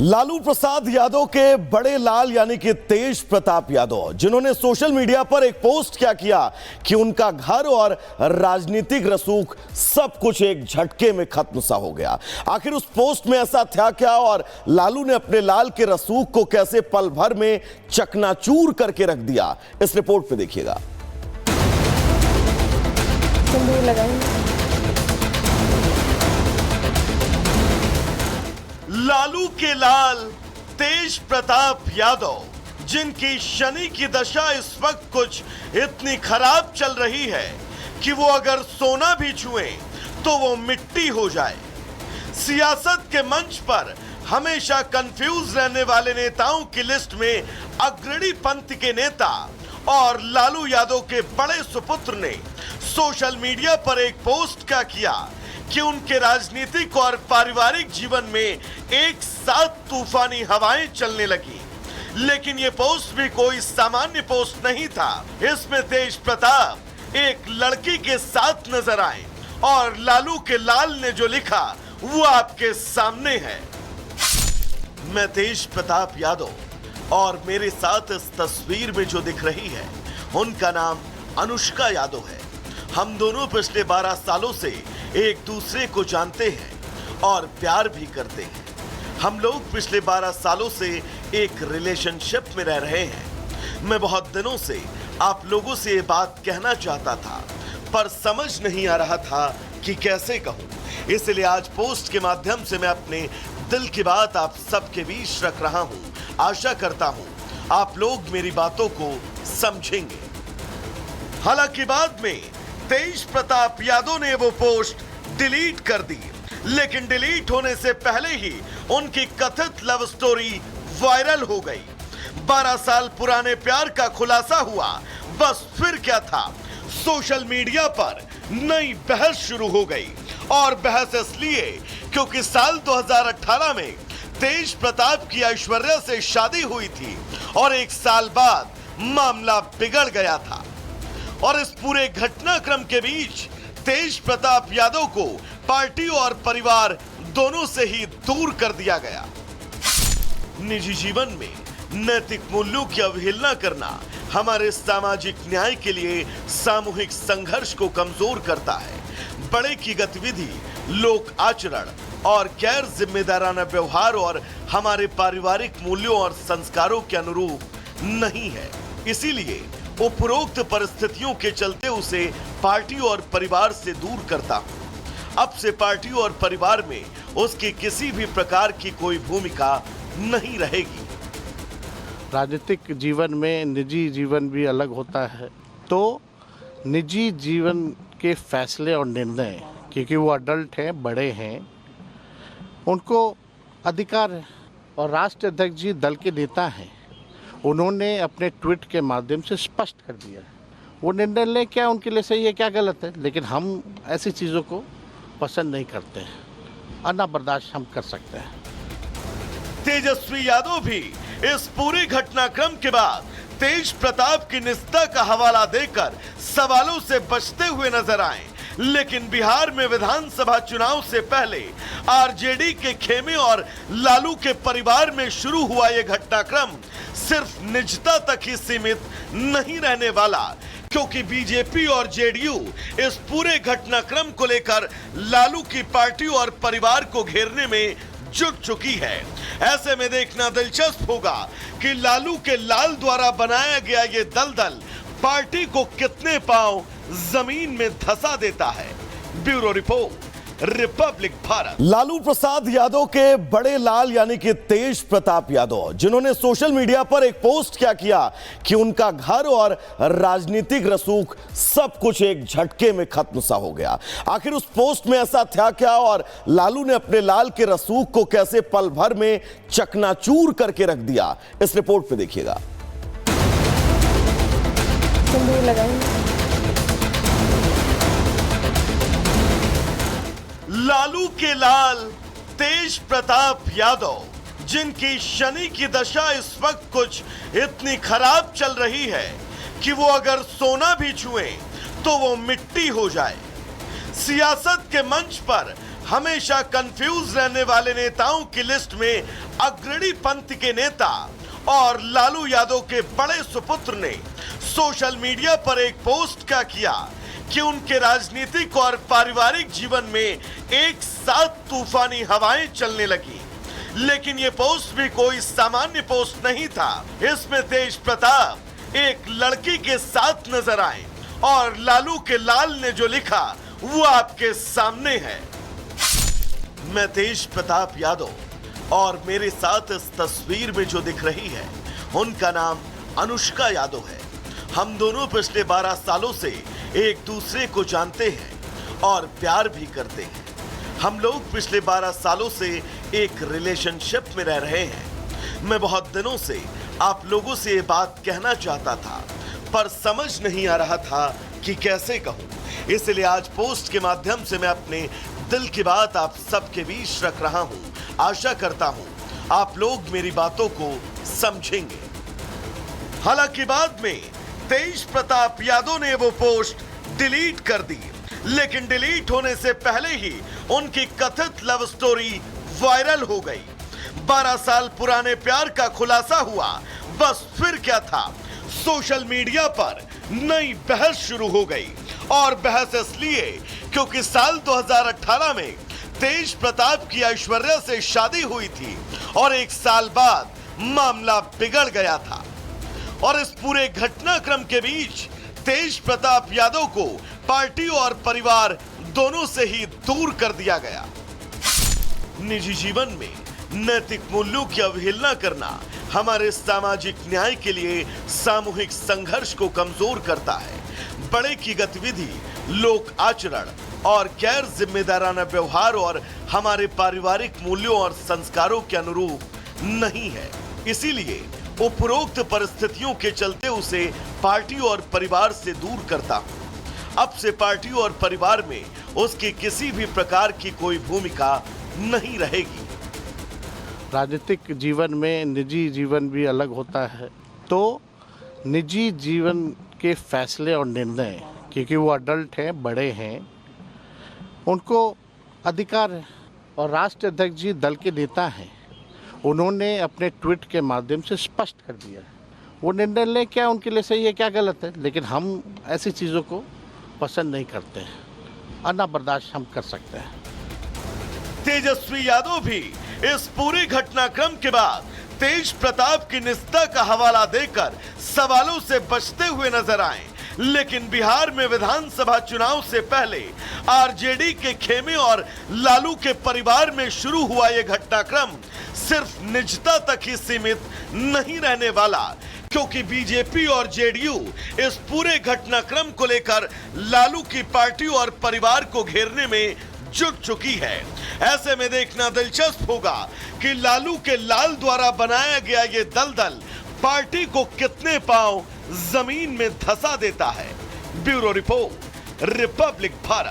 लालू प्रसाद यादव के बड़े लाल यानी कि तेज प्रताप यादव, जिन्होंने सोशल मीडिया पर एक पोस्ट क्या किया कि उनका घर और राजनीतिक रसूख सब कुछ एक झटके में खत्म सा हो गया। आखिर उस पोस्ट में ऐसा था क्या और लालू ने अपने लाल के रसूख को कैसे पल भर में चकनाचूर करके रख दिया, इस रिपोर्ट पे देखिएगा। लालू के लाल तेज प्रताप यादव, जिनकी शनि की दशा इस वक्त कुछ इतनी खराब चल रही है कि वो अगर सोना भी छुए तो वो मिट्टी हो जाए। सियासत के मंच पर हमेशा कंफ्यूज रहने वाले नेताओं की लिस्ट में अग्रणी पंथ के नेता और लालू यादव के बड़े सुपुत्र ने सोशल मीडिया पर एक पोस्ट क्या किया कि उनके राजनीतिक और पारिवारिक जीवन में एक साथ तूफानी हवाएं चलने लगी। लेकिन ये पोस्ट भी कोई सामान्य पोस्ट नहीं था। इसमें तेज प्रताप एक लड़की के साथ नजर आए और लालू के लाल ने जो लिखा वो आपके सामने है। मैं तेज प्रताप यादव और मेरे साथ इस तस्वीर में जो दिख रही है उनका नाम अनुष्का यादव है। हम दोनों पिछले 12 सालों से एक दूसरे को जानते हैं और प्यार भी करते हैं। हम लोग पिछले 12 सालों से एक रिलेशनशिप में रह रहे हैं। मैं बहुत दिनों से आप लोगों से ये बात कहना चाहता था, पर समझ नहीं आ रहा था कि कैसे कहूं। इसलिए आज पोस्ट के माध्यम से मैं अपने दिल की बात आप सबके बीच रख रहा हूं। आशा करता हूं आप लोग मेरी बातों को समझेंगे। हालांकि बाद में तेज प्रताप यादव ने वो पोस्ट डिलीट कर दी, लेकिन डिलीट होने से पहले ही उनकी कथित लव स्टोरी वायरल हो गई। 12 साल पुराने प्यार का खुलासा हुआ। बस फिर क्या था, सोशल मीडिया पर नई बहस शुरू हो गई। और बहस इसलिए क्योंकि साल 2018 में तेज प्रताप की ऐश्वर्या से शादी हुई थी और एक साल बाद मामला बिगड़ गया था। और इस पूरे घटनाक्रम के बीच तेज प्रताप यादव को पार्टी और परिवार दोनों से ही दूर कर दिया गया। निजी जीवन में नैतिक मूल्यों की अवहेलना करना हमारे सामाजिक न्याय के लिए सामूहिक संघर्ष को कमजोर करता है। बड़े की गतिविधि, लोक आचरण और गैर जिम्मेदाराना व्यवहार और हमारे पारिवारिक मूल्यों और संस्कारों के अनुरूप नहीं है। इसीलिए उपरोक्त परिस्थितियों के चलते उसे पार्टी और परिवार से दूर करता हूं। अब से पार्टी और परिवार में उसकी किसी भी प्रकार की कोई भूमिका नहीं रहेगी। राजनीतिक जीवन में निजी जीवन भी अलग होता है, तो निजी जीवन के फैसले और निर्णय, क्योंकि वो अडल्ट हैं, बड़े हैं, उनको अधिकार है। और राष्ट्रीय अध्यक्ष जी दल के नेता हैं, उन्होंने अपने ट्वीट के माध्यम से स्पष्ट कर दिया है वो निर्णय ले क्या उनके लिए सही है क्या गलत है। लेकिन हम ऐसी चीज़ों को पसंद नहीं करते हैं, अन्ना बर्दाश्त हम कर सकते हैं। तेजस्वी यादव भी इस पूरे घटनाक्रम के बाद तेज प्रताप की निष्ठा का हवाला देकर सवालों से बचते हुए नजर आए। लेकिन बिहार में विधानसभा चुनाव से पहले आरजेडी के खेमे और लालू के परिवार में शुरू हुआ यह घटनाक्रम सिर्फ निजता तक ही सीमित नहीं रहने वाला, क्योंकि बीजेपी और जेडीयू इस पूरे घटनाक्रम को लेकर लालू की पार्टी और परिवार को घेरने में जुट चुकी है। ऐसे में देखना दिलचस्प होगा कि लालू के लाल द्वारा बनाया गया ये दलदल पार्टी को कितने पांव जमीन में धंसा देता है। Bureau report, republic Bharat. Lalu Prasad Yadav के बड़े लाल यानी कि तेज प्रताप यादव, जिन्होंने सोशल मीडिया पर एक पोस्ट क्या किया कि उनका घर और राजनीतिक रसूख सब कुछ एक झटके में खत्म सा हो गया। आखिर उस पोस्ट में ऐसा था क्या और लालू ने अपने लाल के रसूख को कैसे पल भर में चकनाचूर करके रख दिया, इस रिपोर्ट पे देखिएगा। लालू के लाल तेज प्रताप यादव, जिनकी शनि की दशा इस वक्त कुछ इतनी खराब चल रही है कि वो अगर सोना भी छुए तो वो मिट्टी हो जाए। सियासत के मंच पर हमेशा कंफ्यूज रहने वाले नेताओं की लिस्ट में अग्रणी पंथ के नेता और लालू यादव के बड़े सुपुत्र ने सोशल मीडिया पर एक पोस्ट क्या किया कि उनके राजनीतिक और पारिवारिक जीवन में एक साथ तूफानी हवाएं चलने लगी। लेकिन ये पोस्ट भी कोई सामान्य पोस्ट नहीं था। इसमें तेज प्रताप एक लड़की के साथ नजर आए और लालू के लाल ने जो लिखा वो आपके सामने है। मैं तेज प्रताप यादव और मेरे साथ इस तस्वीर में जो दिख रही है उनका नाम अनुष्का यादव है। हम दोनों पिछले 12 सालों से एक दूसरे को जानते हैं और प्यार भी करते हैं। हम लोग पिछले 12 सालों से एक रिलेशनशिप में रह रहे हैं। मैं बहुत दिनों से आप लोगों से ये बात कहना चाहता था पर समझ नहीं आ रहा था कि कैसे कहूं। इसलिए आज पोस्ट के माध्यम से मैं अपने दिल की बात आप सबके बीच रख रहा हूं। आशा करता हूं आप लोग मेरी बातों को समझेंगे। हालांकि बाद में तेज प्रताप यादव ने वो पोस्ट डिलीट कर दी, लेकिन डिलीट होने से पहले ही उनकी कथित लव स्टोरी वायरल हो गई। 12 साल पुराने प्यार का खुलासा हुआ। बस फिर क्या था, सोशल मीडिया पर नई बहस शुरू हो गई और बहस इसलिए क्योंकि साल 2018 में तेज प्रताप की ऐश्वर्या से शादी हुई थी और एक साल बाद मामला बिगड़ गया था। और इस पूरे घटनाक्रम के बीच तेज प्रताप यादव को पार्टी और परिवार दोनों से ही दूर कर दिया गया। निजी जीवन में नैतिक मूल्यों की अवहेलना करना हमारे सामाजिक न्याय के लिए सामूहिक संघर्ष को कमजोर करता है। बड़े की गतिविधि, लोक आचरण और गैर जिम्मेदाराना व्यवहार और हमारे पारिवारिक मूल्यों और संस्कारों के अनुरूप नहीं है। इसीलिए उपरोक्त परिस्थितियों के चलते उसे पार्टी और परिवार से दूर करता हूं। अब से पार्टी और परिवार में उसकी किसी भी प्रकार की कोई भूमिका नहीं रहेगी। राजनीतिक जीवन में निजी जीवन भी अलग होता है, तो निजी जीवन के फैसले और निर्णय, क्योंकि वो अडल्ट हैं, बड़े हैं, उनको अधिकार है। और राष्ट्रीय अध्यक्ष जी दल के नेता हैं, उन्होंने अपने ट्वीट के माध्यम से स्पष्ट कर दिया है वो निर्णय ले क्या उनके लिए सही है क्या गलत है। लेकिन हम ऐसी चीज़ों को पसंद नहीं करते हैं, अन्ना बर्दाश्त हम कर सकते हैं। तेजस्वी यादव भी इस पूरे घटनाक्रम के बाद तेज प्रताप की निष्ठा का हवाला देकर सवालों से बचते हुए नजर आए। लेकिन बिहार में विधानसभा चुनाव से पहले आरजेडी के खेमे और लालू के परिवार में शुरू हुआ यह घटनाक्रम सिर्फ निजता तक ही सीमित नहीं रहने वाला, क्योंकि बीजेपी और जेडीयू इस पूरे घटनाक्रम को लेकर लालू की पार्टी और परिवार को घेरने में जुट चुकी है। ऐसे में देखना दिलचस्प होगा कि लालू के लाल द्वारा बनाया गया ये दलदल पार्टी को कितने पांव जमीन में धंसा देता है। Bureau report, republic Bharat.